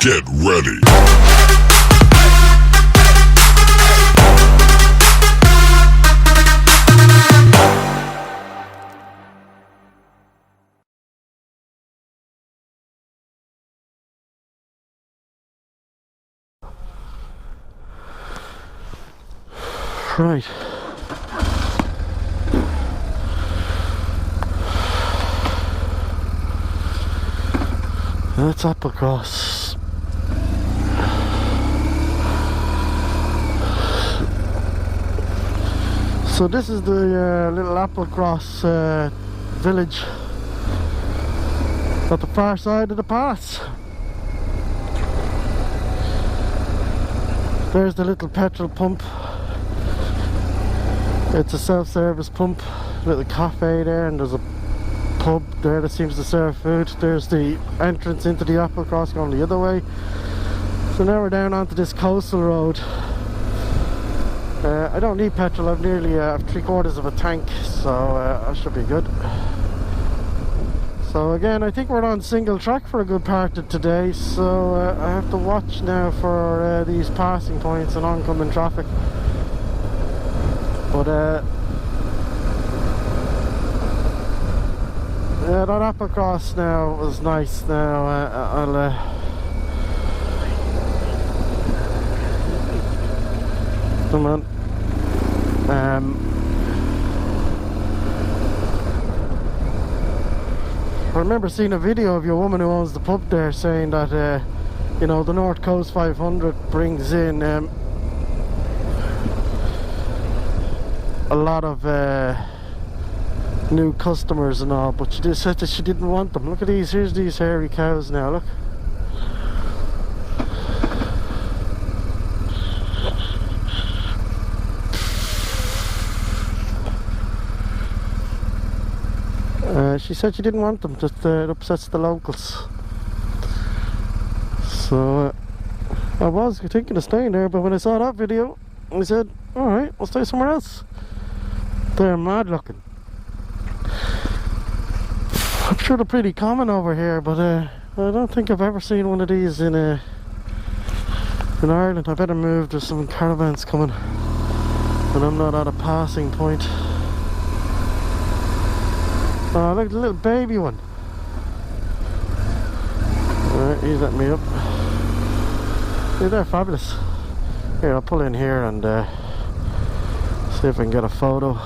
Get ready. Right. That's Applecross. So this is the little Applecross village at the far side of the pass. There's the little petrol pump. It's a self-service pump, little cafe there, and there's a pub there that seems to serve food. There's the entrance into the Applecross going the other way. So now we're down onto this coastal road. I don't need petrol, I've nearly 3/4 of a tank, so I should be good. So again, I think we're on single track for a good part of today, so I have to watch now for these passing points and oncoming traffic. But yeah, that Applecross now was nice. Now I'll come on. I remember seeing a video of your woman who owns the pub there saying that you know, the North Coast 500 brings in a lot of new customers and all, but she just said that she didn't want them. Look at these, here's these hairy cows now, look. She said she didn't want them, that it upsets the locals. So I was thinking of staying there, but when I saw that video I said, alright, I'll stay somewhere else. They're mad looking. I'm sure they're pretty common over here, but I don't think I've ever seen one of these in Ireland. I better move, there's some caravans coming and I'm not at a passing point. Oh, look at the little baby one. Alright, he's letting me up. Yeah, they're fabulous. Here, I'll pull in here and see if I can get a photo.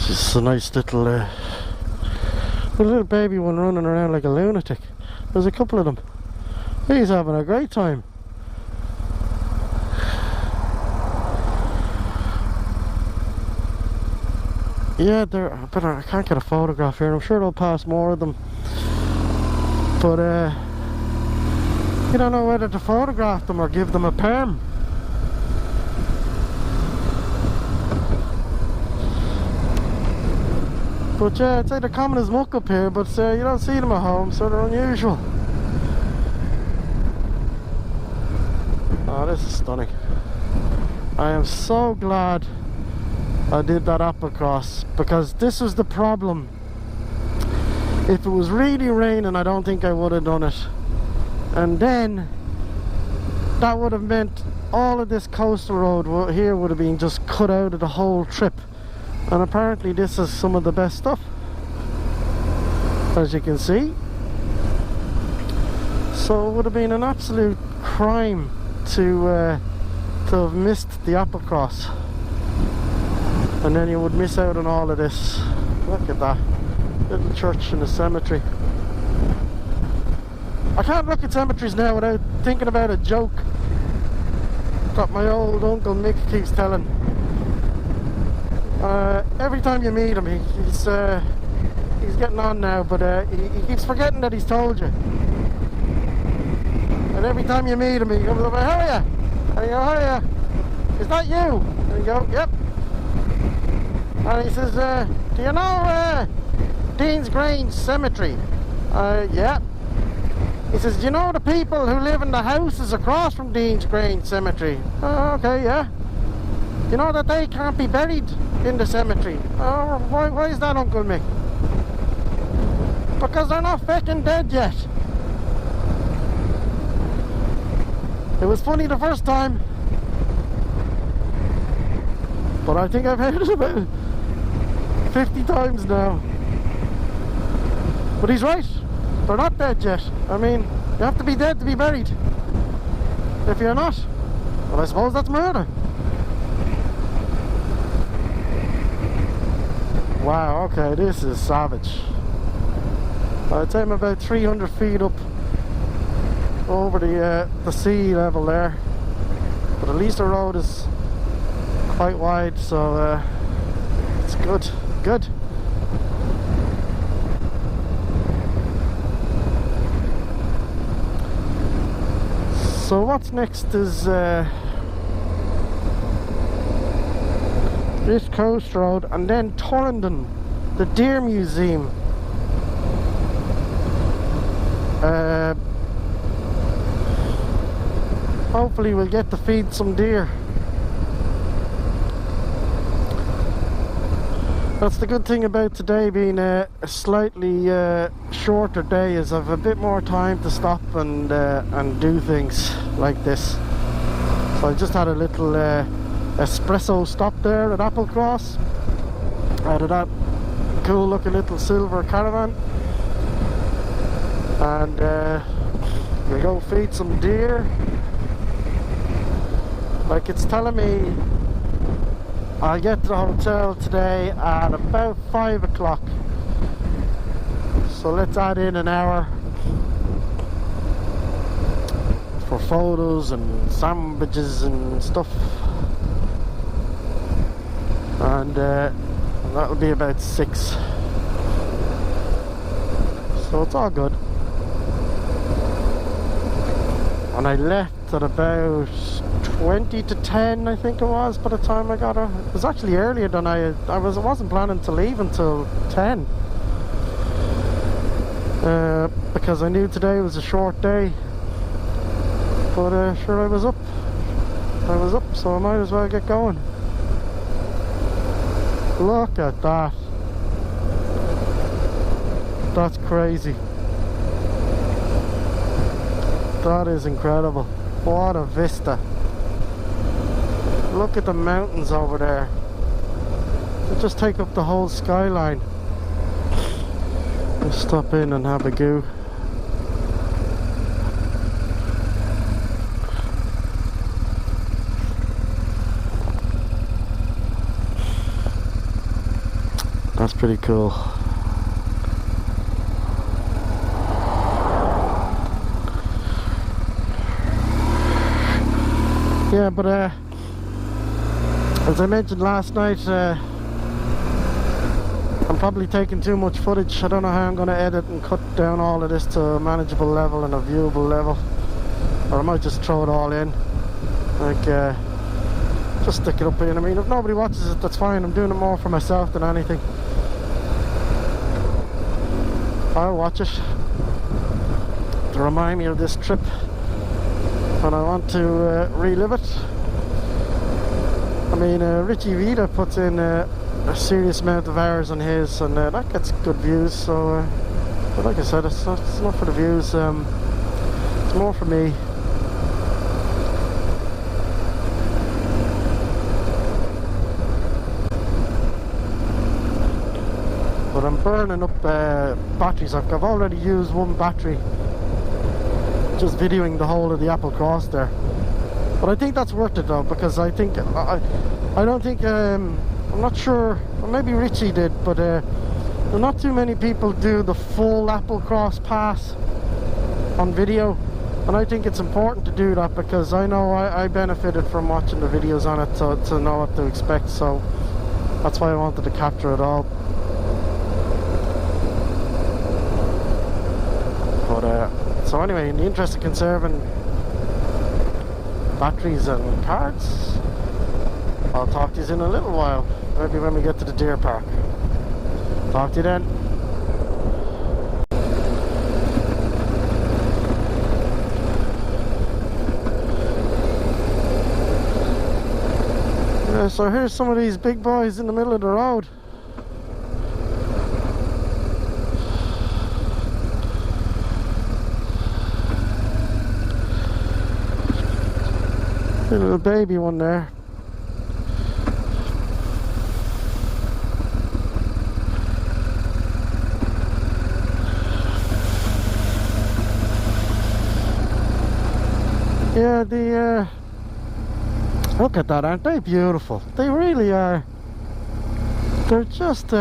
It's a nice little little baby one running around like a lunatic. There's a couple of them. He's having a great time. Yeah, I can't get a photograph here. I'm sure they'll pass more of them, but you don't know whether to photograph them or give them a perm. But yeah, I'd say they're common as muck up here, but you don't see them at home, so they're unusual. Oh, this is stunning. I am so glad I did that Applecross, because this was the problem. If it was really raining, I don't think I would have done it. And then that would have meant all of this coastal road here would have been just cut out of the whole trip. And apparently this is some of the best stuff, as you can see. So it would have been an absolute crime to have missed the Applecross, and then you would miss out on all of this. Look at that little church and a cemetery. I can't look at cemeteries now without thinking about a joke that my old Uncle Mick keeps telling. Every time you meet him, he's getting on now, but he keeps forgetting that he's told you. And every time you meet him, he comes up, how are you? And you go, how are you? Is that you? And you go, yep. And he says, do you know Dean's Grange Cemetery. Yeah. He says, do you know the people who live in the houses across from Dean's Grange Cemetery? Okay, yeah. You know that they can't be buried in the cemetery? Oh, why is that, Uncle Mick? Because they're not fucking dead yet. It was funny the first time, but I think I've heard it about 50 times now. But he's right, they're not dead yet. I mean, you have to be dead to be buried. If you're not, well, I suppose that's murder. Wow, okay, this is savage. I'd say I'm about 300 feet up over the sea level there, but at least the road is quite wide, so it's good. So what's next is this coast road, and then Torridon, the Deer Museum. Hopefully we'll get to feed some deer. That's the good thing about today being a slightly shorter day, is I've a bit more time to stop and do things like this. So I just had a little espresso stop there at Applecross. Out of that cool looking little silver caravan, and we'll go feed some deer. Like, it's telling me I'll get to the hotel today at about 5 o'clock. So let's add in an hour for photos and sandwiches and stuff. And that'll be about 6. So it's all good. And I left at about 20 to 10, I think it was, by the time I got her. It was actually earlier than I wasn't planning to leave until 10. Because I knew today was a short day. But sure, I was up, so I might as well get going. Look at that. That's crazy. That is incredible. What a vista. Look at the mountains over there. They just take up the whole skyline. Let's stop in and have a go. That's pretty cool. Yeah, but as I mentioned last night, I'm probably taking too much footage. I don't know how I'm going to edit and cut down all of this to a manageable level and a viewable level, or I might just throw it all in, like just stick it up in. I mean, if nobody watches it, that's fine. I'm doing it more for myself than anything. I'll watch it to remind me of this trip, and I want to relive it. I mean, Richie Vida puts in a serious amount of hours on his, and that gets good views, so but like I said, it's not for the views, it's more for me. But I'm burning up batteries. I've already used one battery just videoing the whole of the Applecross there. But I think that's worth it though, because I think I don't think I'm not sure, or maybe Richie did, but not too many people do the full Applecross Pass on video, and I think it's important to do that, because I know I benefited from watching the videos on it to know what to expect. So that's why I wanted to capture it all. But so anyway, in the interest of conserving batteries and cards, I'll talk to you in a little while, maybe when we get to the deer park. Talk to you then. So here's some of these big boys in the middle of the road. A little baby one there. Yeah, look at that, aren't they beautiful? They really are. They're just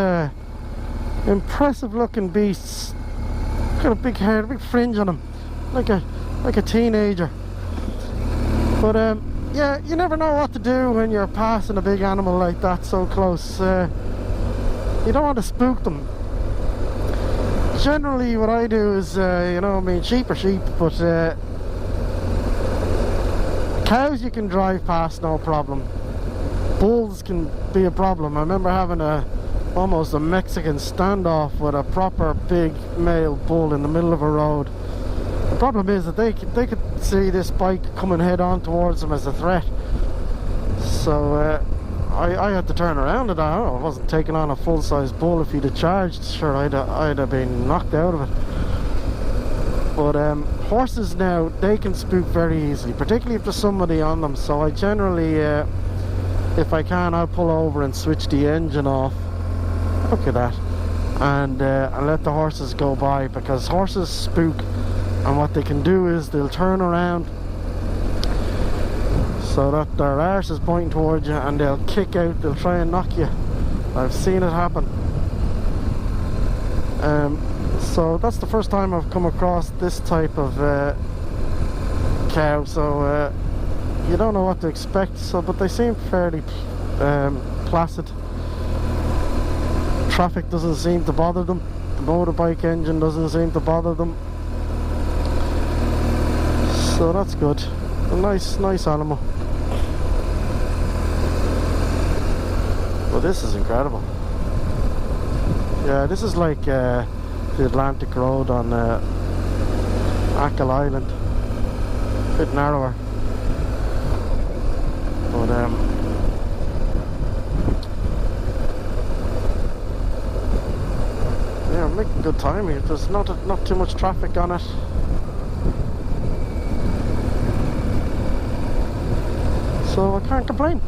impressive looking beasts. Got a big hair, a big fringe on them, like a teenager. But yeah, you never know what to do when you're passing a big animal like that so close. You don't want to spook them. Generally, what I do is, you know, I mean, sheep are sheep, but cows you can drive past no problem. Bulls can be a problem. I remember having almost a Mexican standoff with a proper big male bull in the middle of a road. The problem is that they could see this bike coming head on towards them as a threat. So I had to turn around, and I wasn't taking on a full-size bull. If he'd have charged, sure, I'd have been knocked out of it. But horses now, they can spook very easily, particularly if there's somebody on them. So I generally, if I can, I'll pull over and switch the engine off. Look at that. And let the horses go by, because horses spook, and what they can do is they'll turn around so that their arse is pointing towards you, and they'll kick out, they'll try and knock you. I've seen it happen. So that's the first time I've come across this type of cow, so you don't know what to expect. So, but they seem fairly placid. Traffic doesn't seem to bother them. The motorbike engine doesn't seem to bother them. So that's good. A nice animal. Well, this is incredible. Yeah, this is like the Atlantic Road on Achill Island. A bit narrower. But yeah, I'm making good time here. There's not too much traffic on it. So I can't complain.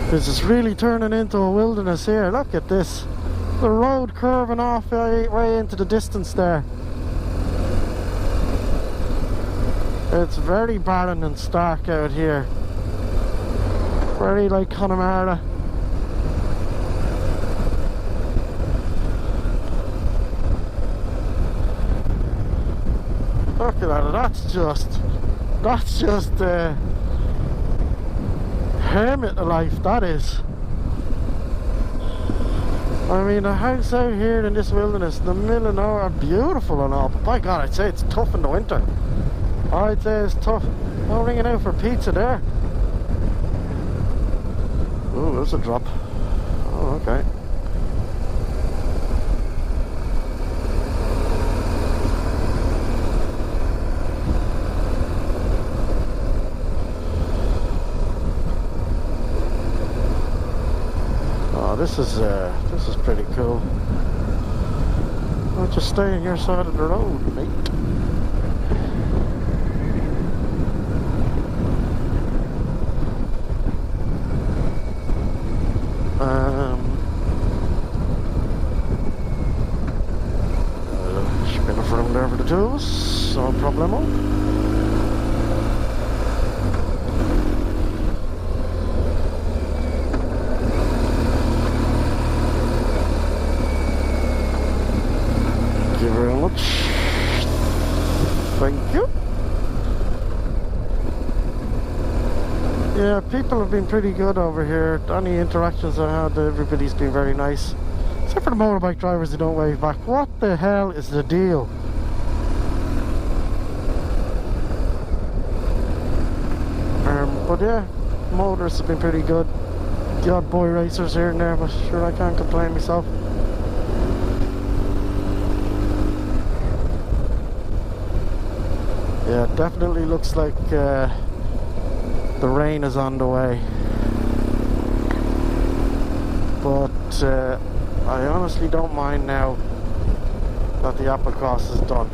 This is really turning into a wilderness here. Look at this. The road curving off way into the distance there. It's very barren and stark out here. Very like Connemara. Look at that, that's just hermit life, that is. I mean, a house out here in this wilderness in the middle of nowhere, beautiful and all, but by God, I'd say it's tough in the winter. I'd say it's tough. I'm ringing out for pizza there. Oh, there's a drop. Oh, okay. This is pretty cool. I'll just stay on your side of the road, mate. Spinner from there for the tools, no problemo. Thank you. Yeah, people have been pretty good over here. Any interactions I had, everybody's been very nice. Except for the motorbike drivers who don't wave back. What the hell is the deal? But yeah, motors have been pretty good. The odd boy racers here and there, but sure, I can't complain myself. Yeah, it definitely looks like the rain is on the way. But I honestly don't mind now that the Applecross is done.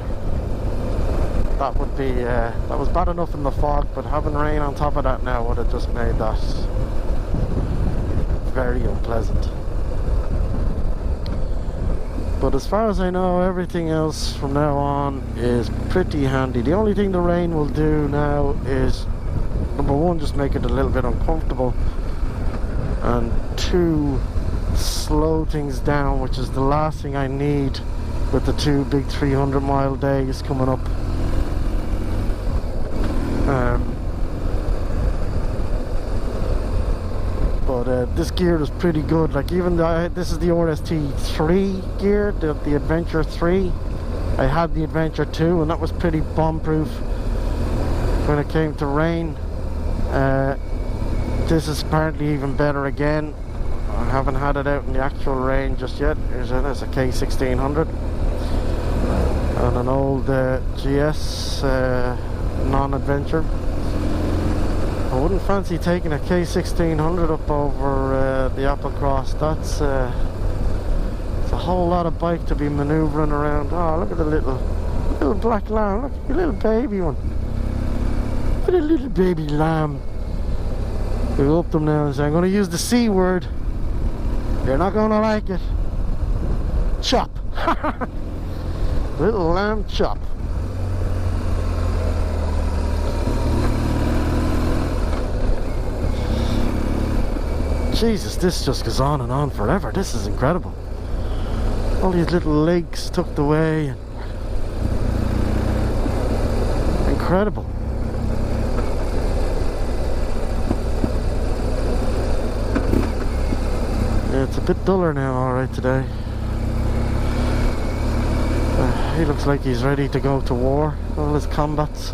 That would be that was bad enough in the fog, but having rain on top of that now would have just made that very unpleasant. But as far as I know, everything else from now on is pretty handy. The only thing the rain will do now is, number one, just make it a little bit uncomfortable, and two, slow things down, which is the last thing I need with the two big 300-mile days coming up. But this gear is pretty good. Like, even this is the RST3 gear, the Adventure 3. I had the Adventure 2 and that was pretty bomb-proof when it came to rain. This is apparently even better again. I haven't had it out in the actual rain just yet. There's a K1600 and an old GS non-adventure. I wouldn't fancy taking a K1600 up over the Applecross. It's a whole lot of bike to be manoeuvring around. Oh, look at the little black lamb. Look, your little baby one. Look at the little baby lamb. We go up them now and say, I'm going to use the C word. You're not going to like it. Chop. Little lamb chop. Jesus, this just goes on and on forever. This is incredible. All these little lakes tucked away. Incredible. Yeah, it's a bit duller now, alright, today. He looks like he's ready to go to war. All his combats.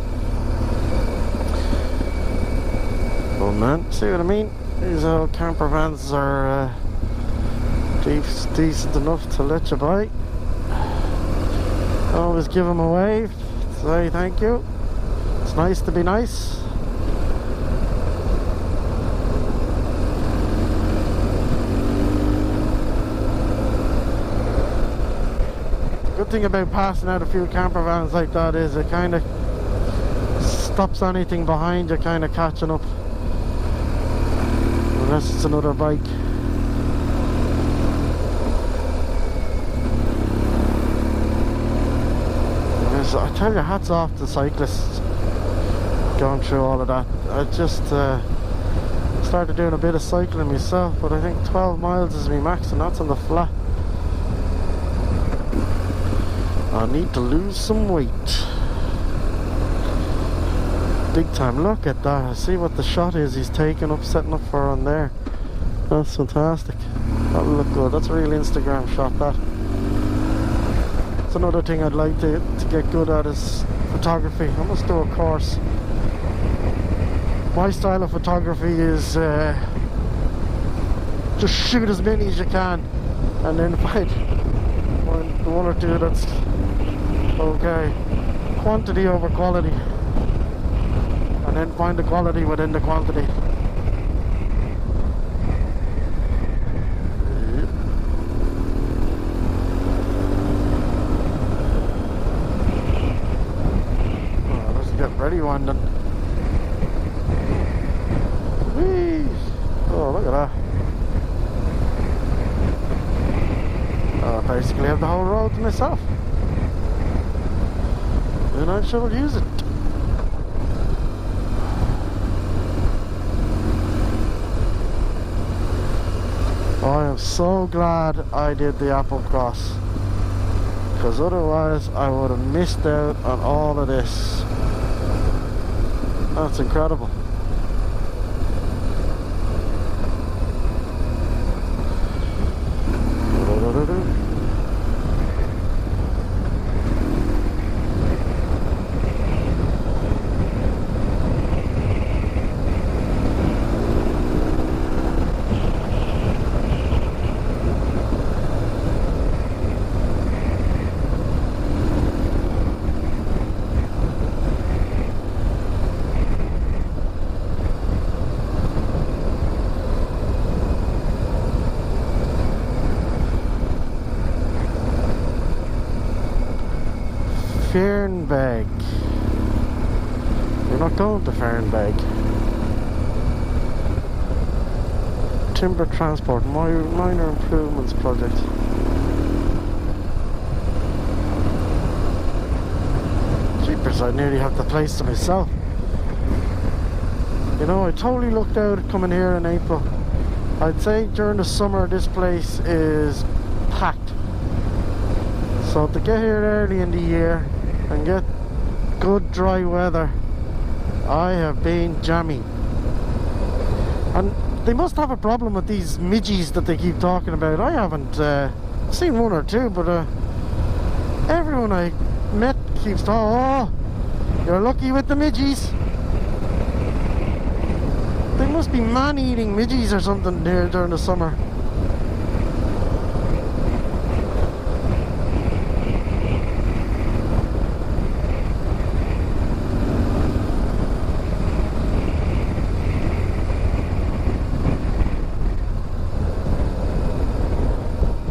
Oh man, see what I mean? These old camper vans are decent enough to let you buy. Always give them a wave, say thank you. It's nice to be nice. The good thing about passing out a few camper vans like that is it kind of stops anything behind you kind of catching up. Unless it's another bike. Yes, I tell you, hats off to cyclists going through all of that. I just started doing a bit of cycling myself, but I think 12 miles is my max, and that's on the flat. I need to lose some weight. Big time. Look at that. I see what the shot is he's taking up, setting up for on there. That's fantastic. That'll look good. That's a real Instagram shot, that. That's another thing I'd like to get good at is photography. I must do a course. My style of photography is just shoot as many as you can and then find the one or two that's okay. Quantity over quality. And then find the quality within the quantity. Oh, let's get ready one then. Whee! Oh, look at that. I basically have the whole road to myself. And I shall use it. I am so glad I did the Applecross, because otherwise I would have missed out on all of this. That's incredible. not going to Fernbeg. Timber Transport, Minor Improvements Project. Jeepers, I nearly have the place to myself. You know, I totally looked out at coming here in April. I'd say during the summer this place is packed. So to get here early in the year and get good dry weather, I have been jammy. And they must have a problem with these midges that they keep talking about. I haven't seen one or two, but everyone I met keeps talking, oh, you're lucky with the midges. They must be man-eating midges or something here during the summer.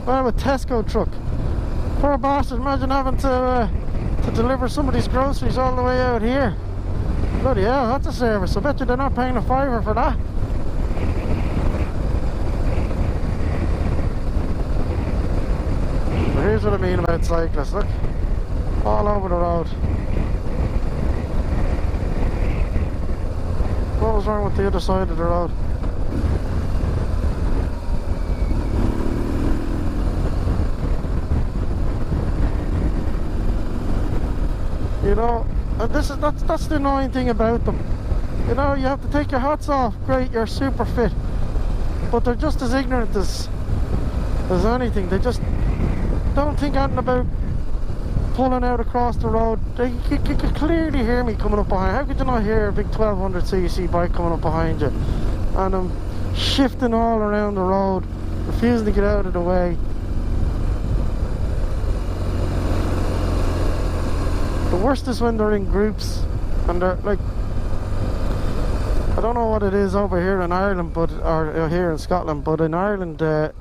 I have a Tesco truck. Poor bastard, imagine having to deliver somebody's groceries all the way out here. Bloody hell, that's a service. I bet you they're not paying a fiver for that. But here's what I mean about cyclists. Look, all over the road. What was wrong with the other side of the road? You know, and that's the annoying thing about them. You know, you have to take your hats off. Great, you're super fit, but they're just as ignorant as anything. They just don't think anything about pulling out across the road. You could clearly hear me coming up behind. How could you not hear a big 1200cc bike coming up behind you? And I'm shifting all around the road, refusing to get out of the way. The worst is when they're in groups and they're like, I don't know what it is over here in Ireland, but or here in Scotland, but in Ireland the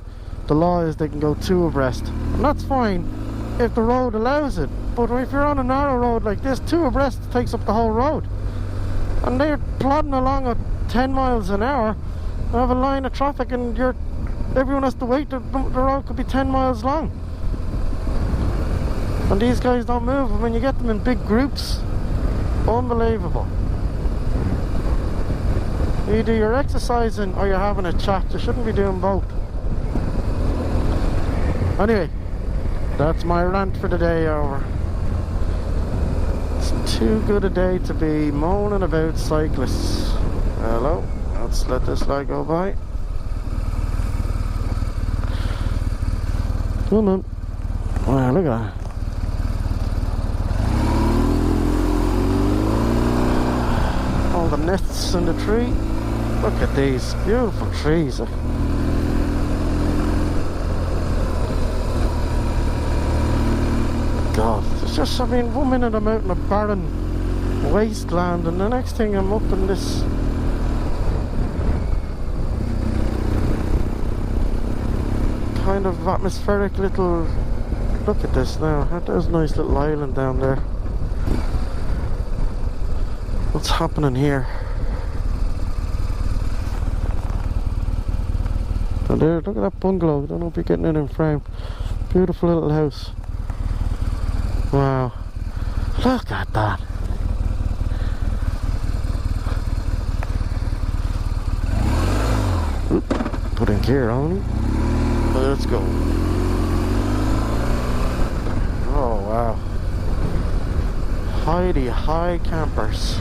law is they can go two abreast, and that's fine if the road allows it. But if you're on a narrow road like this, two abreast takes up the whole road, and they're plodding along at 10 miles an hour and have a line of traffic, and everyone has to wait. The road could be 10 miles long. And these guys don't move. And when you get them in big groups, unbelievable. Either you're exercising or you're having a chat. You shouldn't be doing both. Anyway, that's my rant for the day over. It's too good a day to be moaning about cyclists. Hello, let's let this light go by. Come on. Wow, look at that. All the nests in the tree. Look at these beautiful trees. God, it's just, I mean, 1 minute I'm out in a barren wasteland, and the next thing I'm up in this kind of atmospheric little, look at this now, there's a nice little island down there. What's happening here? Oh, there, look at that bungalow. I don't know if you're getting it in frame. Beautiful little house. Wow. Look at that. Oop, put in gear only. Let's go. Oh, wow. High campers.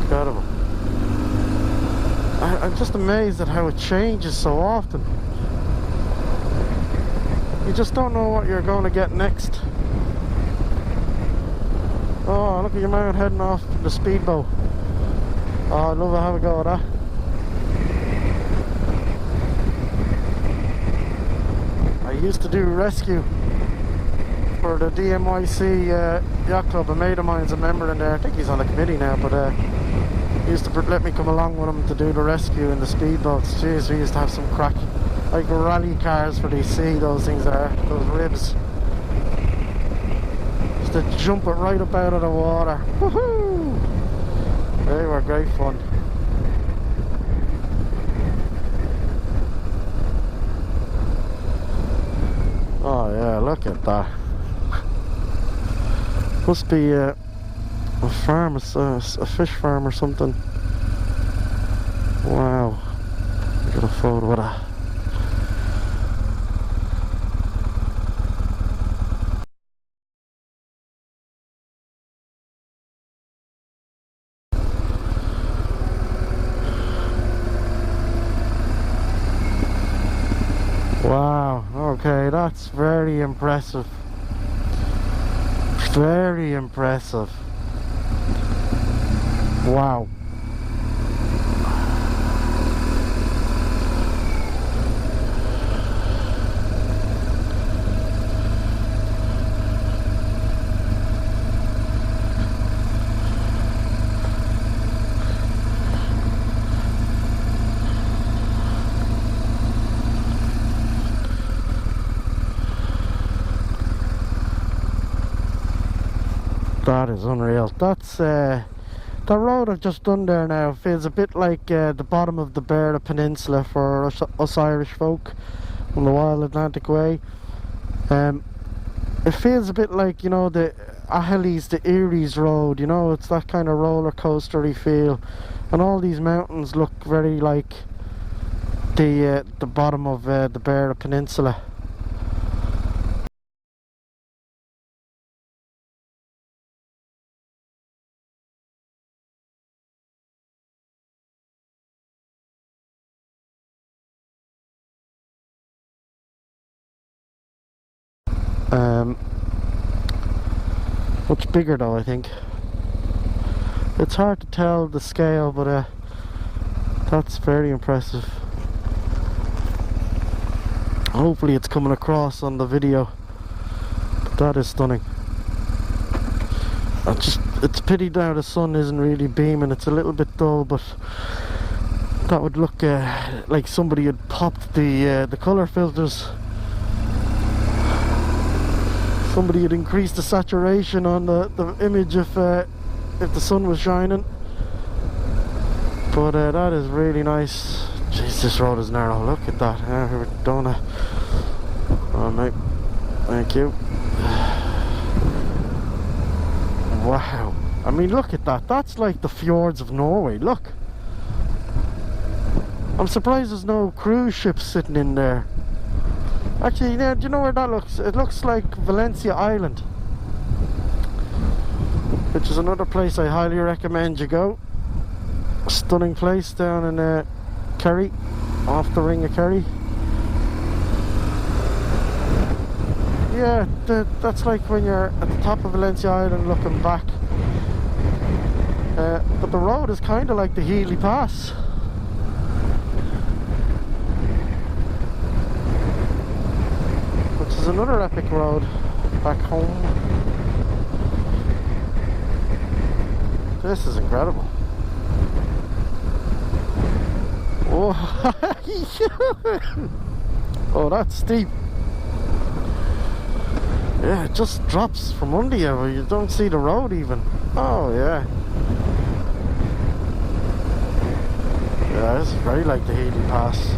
Incredible. I'm just amazed at how it changes so often. You just don't know what you're going to get next. Oh, look at your man heading off the speedboat. Oh, I'd love to have a go at that. I used to do rescue for the DMYC yacht club. A mate of mine's a member in there. I think he's on the committee now, but he used to let me come along with him to do the rescue in the speedboats. Jeez, we used to have some crack. like rally cars for the sea, those things are, those ribs. Just to jump it right up out of the water. Woohoo! They were great fun. Oh yeah, look at that. Must be a farm, a fish farm or something. Wow. Get a photo of that. Wow, okay, that's very impressive. Very impressive. Wow. That is unreal. That's the road I've just done there now feels a bit like the bottom of the Bealach Peninsula for us Irish folk on the Wild Atlantic Way. It feels a bit like, you know, the Achilles, the Erie's Road, you know, it's that kind of roller coastery feel, and all these mountains look very like the bottom of the Bealach Peninsula. Much bigger though, I think. It's hard to tell the scale, but that's very impressive. Hopefully it's coming across on the video, but that is stunning. It's a pity now the sun isn't really beaming, it's a little bit dull, but that would look like somebody had popped the colour filters. Somebody had increased the saturation on the image if the sun was shining. But that is really nice. Jeez, this road is narrow. Look at that. We're doing it. Oh, mate. Thank you. Wow. I mean, look at that. That's like the fjords of Norway. Look. I'm surprised there's no cruise ships sitting in there. Actually, yeah, do you know where that looks? It looks like Valencia Island, which is another place I highly recommend you go. A stunning place down in Kerry, off the ring of Kerry. Yeah, that's like when you're at the top of Valencia Island looking back. But the road is kind of like the Healy Pass. There's another epic road back home. This is incredible. Oh, oh, that's steep. Yeah, it just drops from under you. You don't see the road even. Oh yeah. Yeah, this is very like the Healy Pass.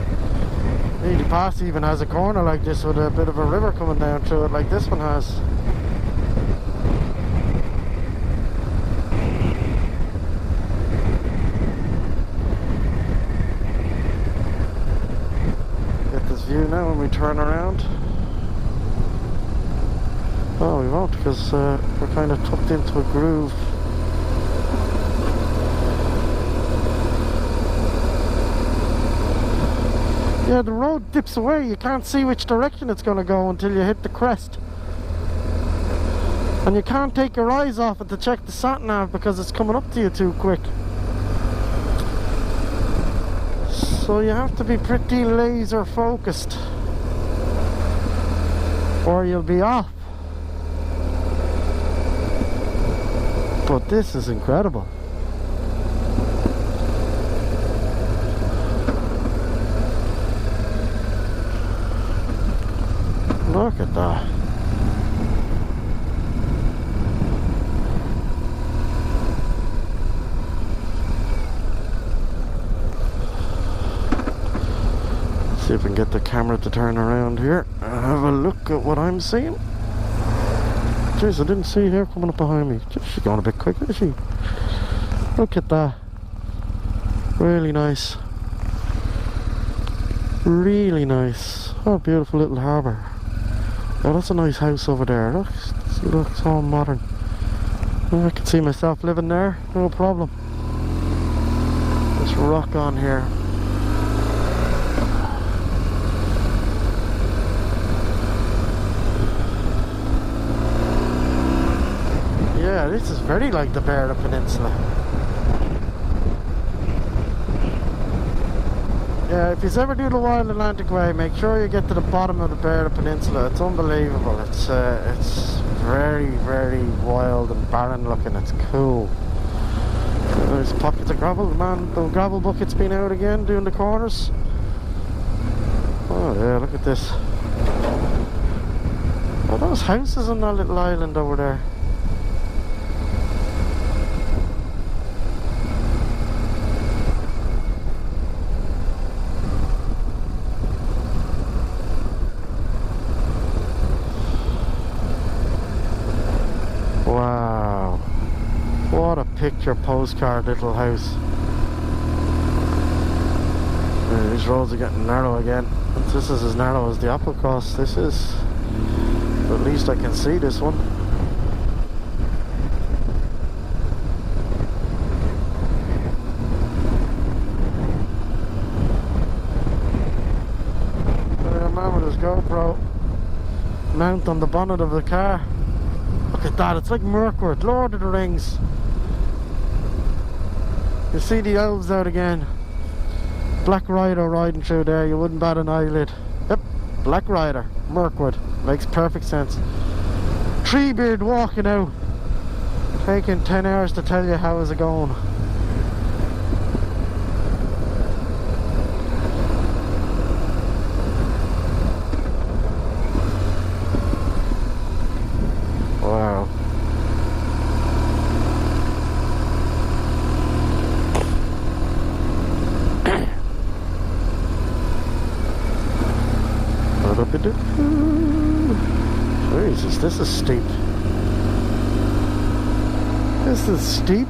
Healy Pass even has a corner like this with a bit of a river coming down through it, like this one has. Get this view now when we turn around. Oh, we won't, because we're kind of tucked into a groove. Yeah, the road dips away. You can't see which direction it's going to go until you hit the crest. And you can't take your eyes off it to check the sat-nav because it's coming up to you too quick. So you have to be pretty laser focused, or you'll be off. But this is incredible. Look at that. See if we can get the camera to turn around here and have a look at what I'm seeing. Jeez, I didn't see her coming up behind me. She's going a bit quicker, is she? Look at that. Really nice. Really nice. Oh, beautiful little harbour. Oh, that's a nice house over there. Looks all modern. I can see myself living there, no problem. Let's rock on here. Yeah, this is very like the Bealach Peninsula. Yeah, if you ever do the Wild Atlantic Way, make sure you get to the bottom of the Bealach Peninsula. It's unbelievable. It's very, very wild and barren looking. It's cool. There's pockets of gravel. The gravel bucket's been out again doing the corners. Oh yeah, look at this. Oh, those houses on that little island over there. Wow, what a picture postcard little house. These roads are getting narrow again. This is as narrow as the Applecross. This is, at least I can see this one. There's a man with his GoPro mount on the bonnet of the car. Look at that, it's like Mirkwood, Lord of the Rings. You see the elves out again. Black Rider riding through there, you wouldn't bat an eyelid. Yep, Black Rider, Mirkwood, makes perfect sense. Treebeard walking out, taking 10 hours to tell you how is it going. Wow. Jesus, this is steep. This is steep.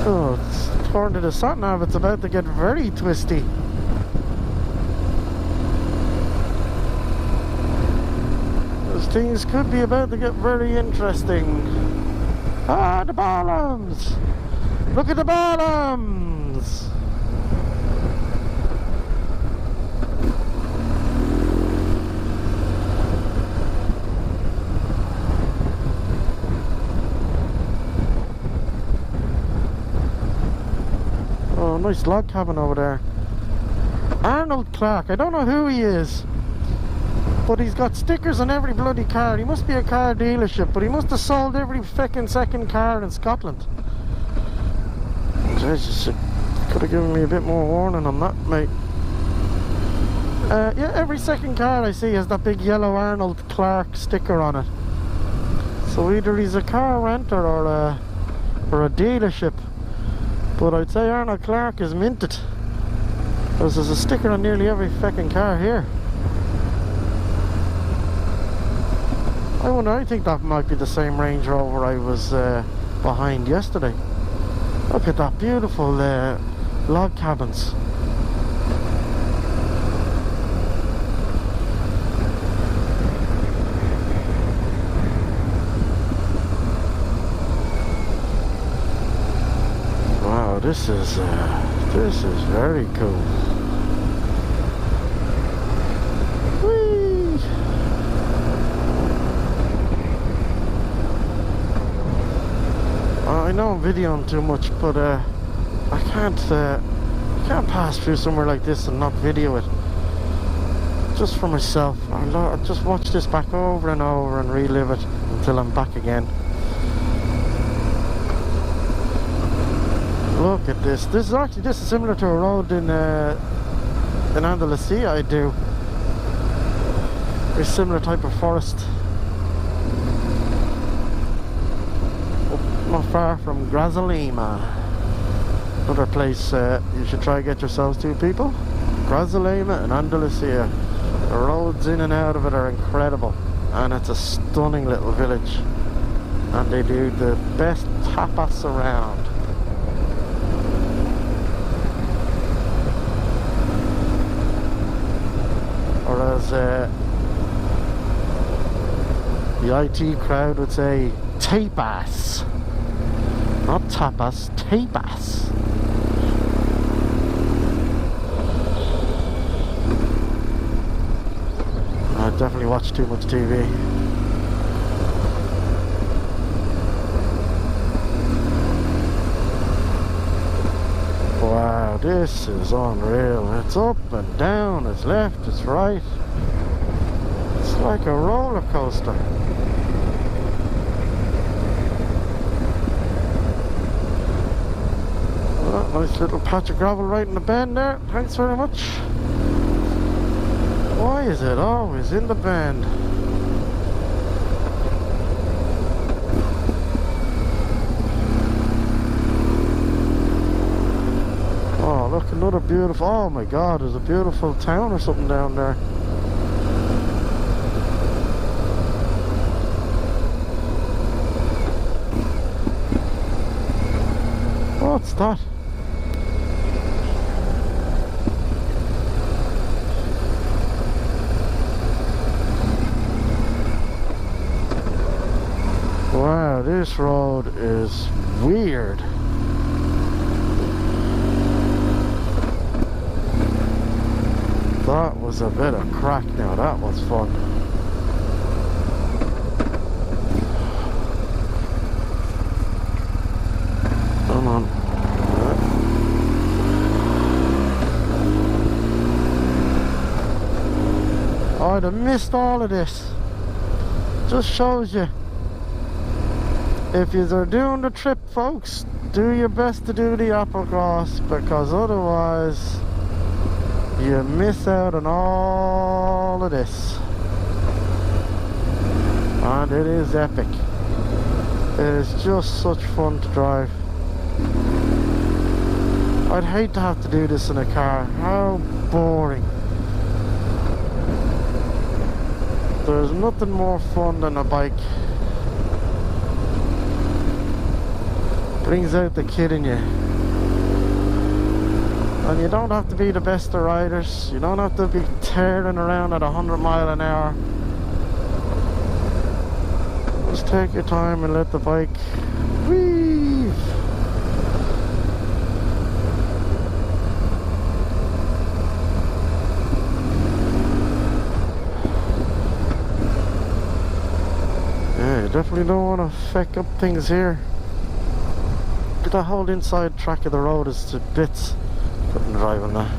Oh, according to the sat-nav, it's about to get very twisty. Those things could be about to get very interesting. Ah, the bottoms! Look at the bottoms! Oh, nice log cabin over there. Arnold Clark, I don't know who he is, but he's got stickers on every bloody car. He must be a car dealership, but he must have sold every fucking second car in Scotland. Jesus, could have given me a bit more warning on that, mate. Yeah, every second car I see has that big yellow Arnold Clark sticker on it. So either he's a car renter or a dealership. But I'd say Arnold Clark is minted, because there's a sticker on nearly every fucking car here. I think that might be the same Range Rover I was behind yesterday. Look at that beautiful log cabins. Wow, this is very cool. Whee! I know I'm videoing too much, but I can't pass through somewhere like this and not video it. Just for myself. I'll just watch this back over and over and relive it until I'm back again. Look at this. This is similar to a road in Andalusia I do. Very similar type of forest. Up not far from Grazalema. Another place you should try to get yourselves to, people. Grazalema and Andalusia. The roads in and out of it are incredible. And it's a stunning little village. And they do the best tapas around. Or as the IT crowd would say, tapas. Not tapas, tapas. I definitely watch too much TV. Wow, this is unreal. It's up and down, it's left, it's right. It's like a roller coaster. Oh, nice little patch of gravel right in the bend there. Thanks very much. Why is it always in the bend? Oh, look, another beautiful... Oh my god, there's a beautiful town or something down there. What's that? Wow, this road is weird. That was a bit of crack now, that was fun. Come on. Oh, I'd have missed all of this. Just shows you. If you're doing the trip, folks, do your best to do the Applecross, because otherwise you miss out on all of this. And it is epic. It is just such fun to drive. I'd hate to have to do this in a car. How boring. There's nothing more fun than a bike. Brings out the kid in you. And you don't have to be the best of riders. You don't have to be tearing around at 100 miles an hour. Just take your time and let the bike weave. Yeah, you definitely don't want to feck up things here. The whole inside track of the road is to bits. Couldn't drive on that.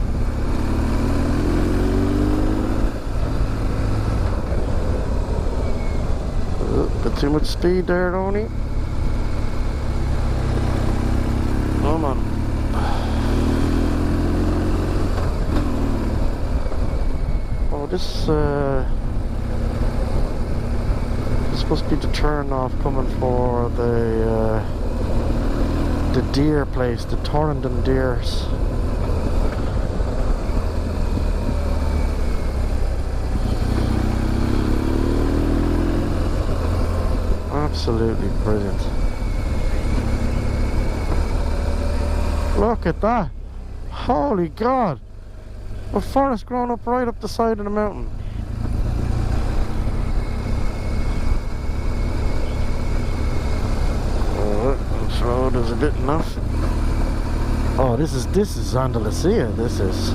A bit too much speed there, don't he? Come on. Oh, this must be the turn off coming for the deer place, the Torridon Deers. Absolutely brilliant. Look at that. Holy God. A forest growing up right up the side of the mountain. This road is a bit enough. Oh, this is Andalusia. This is.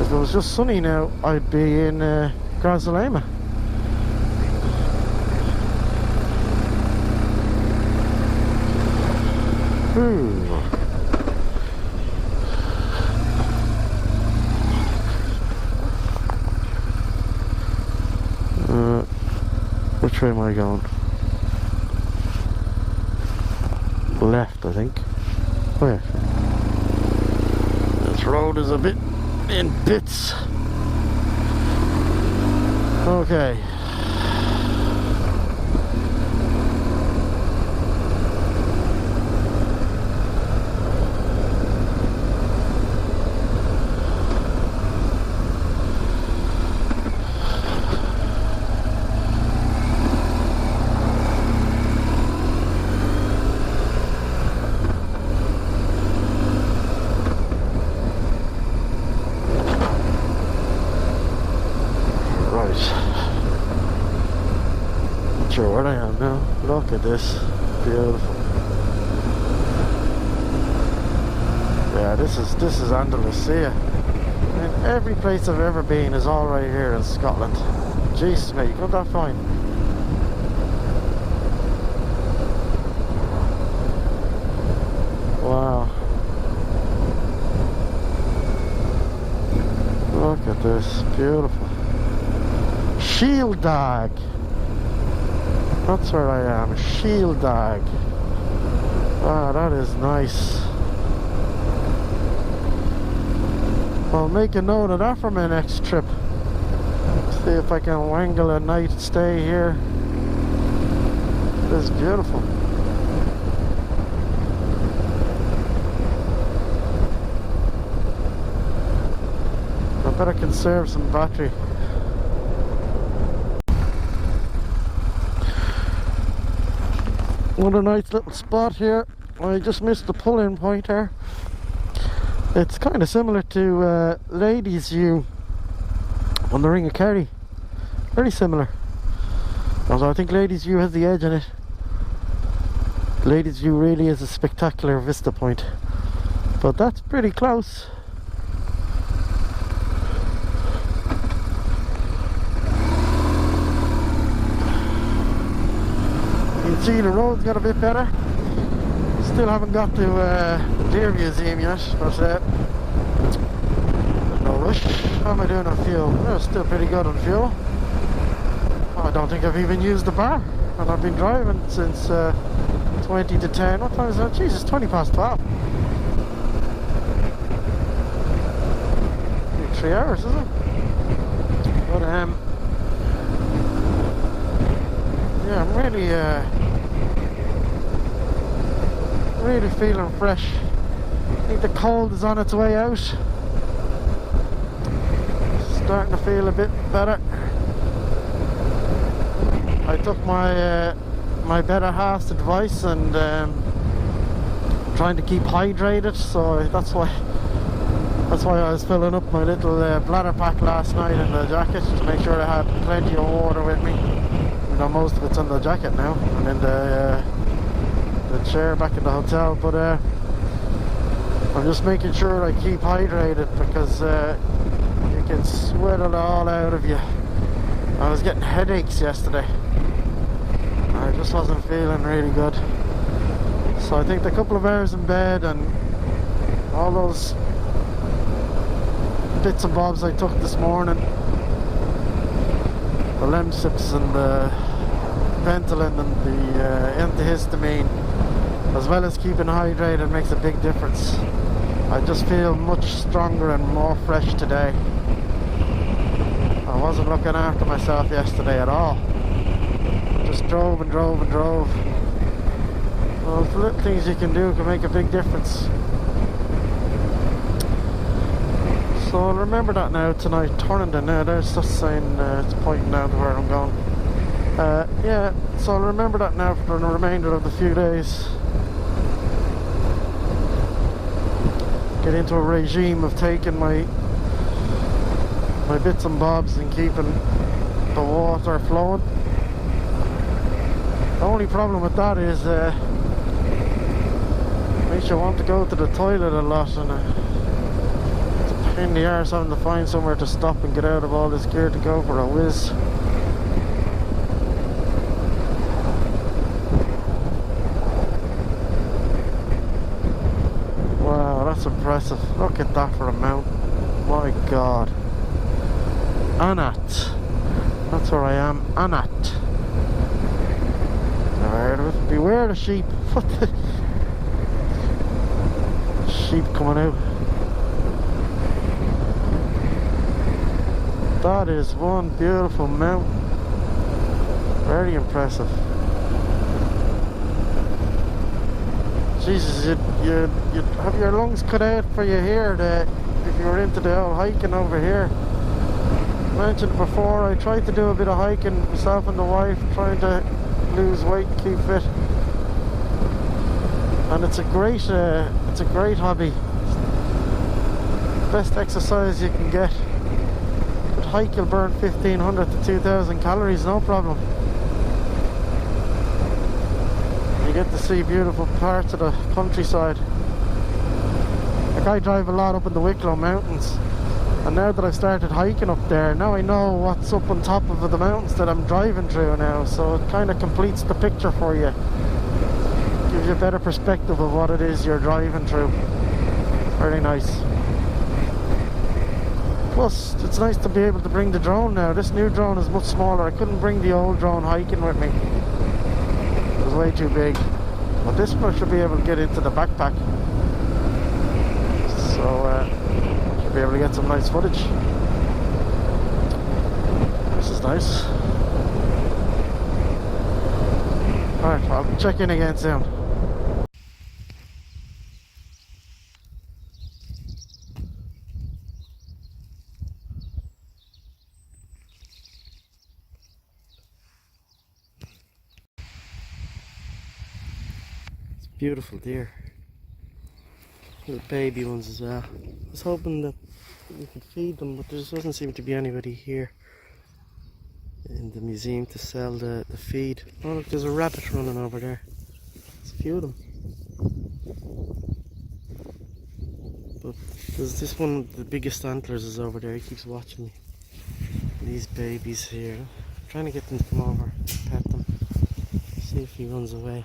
If it was just sunny now, I'd be in Grazalema. Which way am I going? Left, I think. Where? This road is a bit in bits. Okay. Sure what I am now. Look at this. Beautiful. Yeah, this is Andalusia. I mean, every place I've ever been is all right here in Scotland. Jesus mate, you got that fine. Wow. Look at this. Beautiful. Shieldag. That's where I am, Shieldag. Ah, that is nice. I'll make a note of that for my next trip. See if I can wangle a night stay here. This is beautiful. I better conserve some battery. Another nice little spot here. I just missed the pull-in point there. It's kind of similar to Ladies View on the Ring of Kerry. Very similar. Although I think Ladies View has the edge in it. Ladies View really is a spectacular vista point. But that's pretty close. You can see the road's got a bit better. Still haven't got to the Deer Museum yet, but no rush. How am I doing on fuel? Oh, still pretty good on fuel. I don't think I've even used the bar, and I've been driving since 20 to 10. What time is that? Jesus, 20 past 12. 3 hours, is it? But yeah, I'm really feeling fresh. I think the cold is on its way out. Starting to feel a bit better. I took my my better half's advice and trying to keep hydrated, so that's why I was filling up my little bladder pack last night in the jacket to make sure I had plenty of water with me. You know, most of it's in the jacket now and in the chair back in the hotel, but I'm just making sure I keep hydrated because you can sweat it all out of you. I was getting headaches yesterday. I just wasn't feeling really good. So I think the couple of hours in bed and all those bits and bobs I took this morning, the Lemsips and the Ventolin and the antihistamine, as well as keeping hydrated, makes a big difference. I just feel much stronger and more fresh today. I wasn't looking after myself yesterday at all. Just drove and drove and drove. Well, the little things you can do can make a big difference. So I'll remember that now tonight. Torridon now, there's just saying it's pointing out to where I'm going. Yeah, so I'll remember that now for the remainder of the few days. Get into a regime of taking my bits and bobs and keeping the water flowing. The only problem with that is makes you want to go to the toilet a lot, and it's a pain in the arse having to find somewhere to stop and get out of all this gear to go for a whiz. Wow, that's impressive. Look at that for a mount. My God. Anat. That's where I am. Anat. Never heard of it. Beware the sheep. What the? Sheep coming out. That is one beautiful mountain. Very impressive. Jesus, you'd have your lungs cut out for you here if you were into the old hiking over here. I mentioned before, I tried to do a bit of hiking myself and the wife, trying to lose weight and keep fit. And it's a great hobby. Best exercise you can get. But hike, you'll burn 1,500 to 2,000 calories, no problem. You get to see beautiful parts of the countryside. Like, I drive a lot up in the Wicklow Mountains, and now that I've started hiking up there, now I know what's up on top of the mountains that I'm driving through now, so it kind of completes the picture for you. Gives you a better perspective of what it is you're driving through. Very nice. Plus, it's nice to be able to bring the drone now. This new drone is much smaller. I couldn't bring the old drone hiking with me. It was way too big. But this one I should be able to get into the backpack. So, should be able to get some nice footage. This is nice. Alright, I'll check in again soon. Beautiful deer. Little baby ones as well. I was hoping that we could feed them, but there just doesn't seem to be anybody here in the museum to sell the feed. Oh look, there's a rabbit running over there. There's a few of them. But there's this one, the biggest antlers is over there. He keeps watching me. And these babies here. I'm trying to get them to come over, pet them. See if he runs away.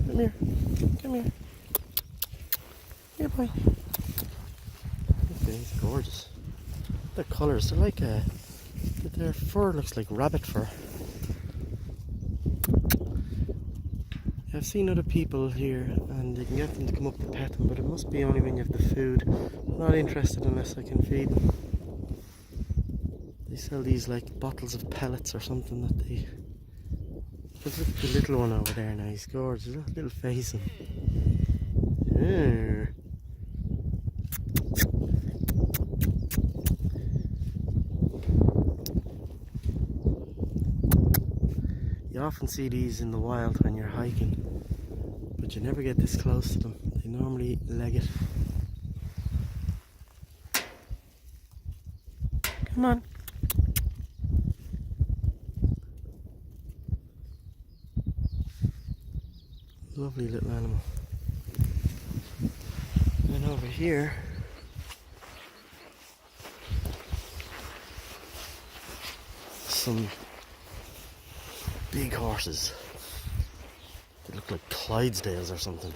Come here. Come here. Here, boy. Okay, he's gorgeous. Their colours, they're like their fur looks like rabbit fur. I've seen other people here and you can get them to come up to pet them, but it must be only when you have the food. I'm not interested unless I can feed them. They sell these like bottles of pellets or something that they... Look at the little one over there now, he's gorgeous, look at the little face. Yeah. You often see these in the wild when you're hiking, but you never get this close to them. They normally leg it. Come on. Lovely little animal. And over here, some big horses. They look like Clydesdales or something.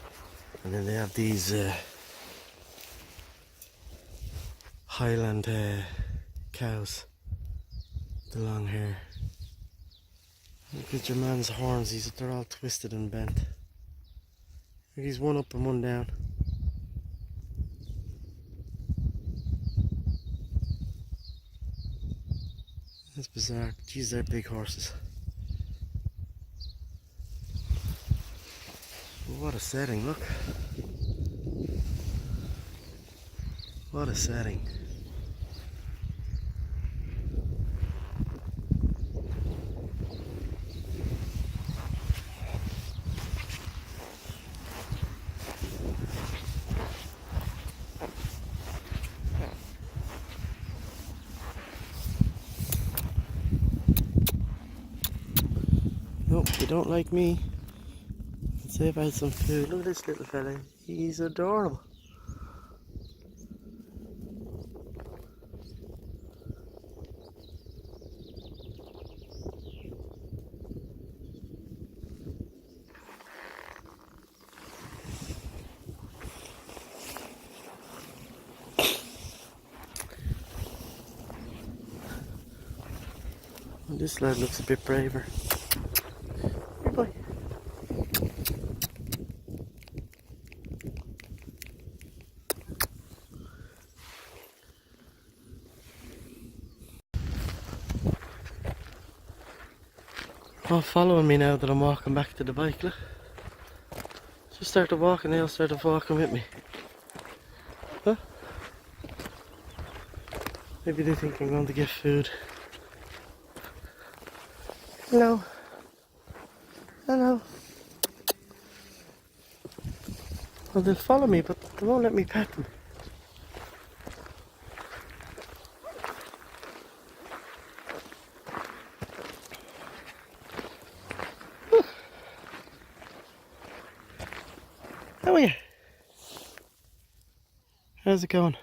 And then they have these Highland cows, the long hair. Look at your man's horns, they're all twisted and bent. He's one up and one down. That's bizarre. Geez, they're big horses. What a setting, look. What a setting. Nope, they don't like me. Let's see if I had some food. Look at this little fella. He's adorable. Well, this lad looks a bit braver. Here, boy. all following me now that I'm walking back to the bike. Look. Just started walking, they all started walking with me. Huh? Maybe they think I'm going to get food. Hello. Hello. Well, they'll follow me, but they won't let me pet them. How are you? How's it going?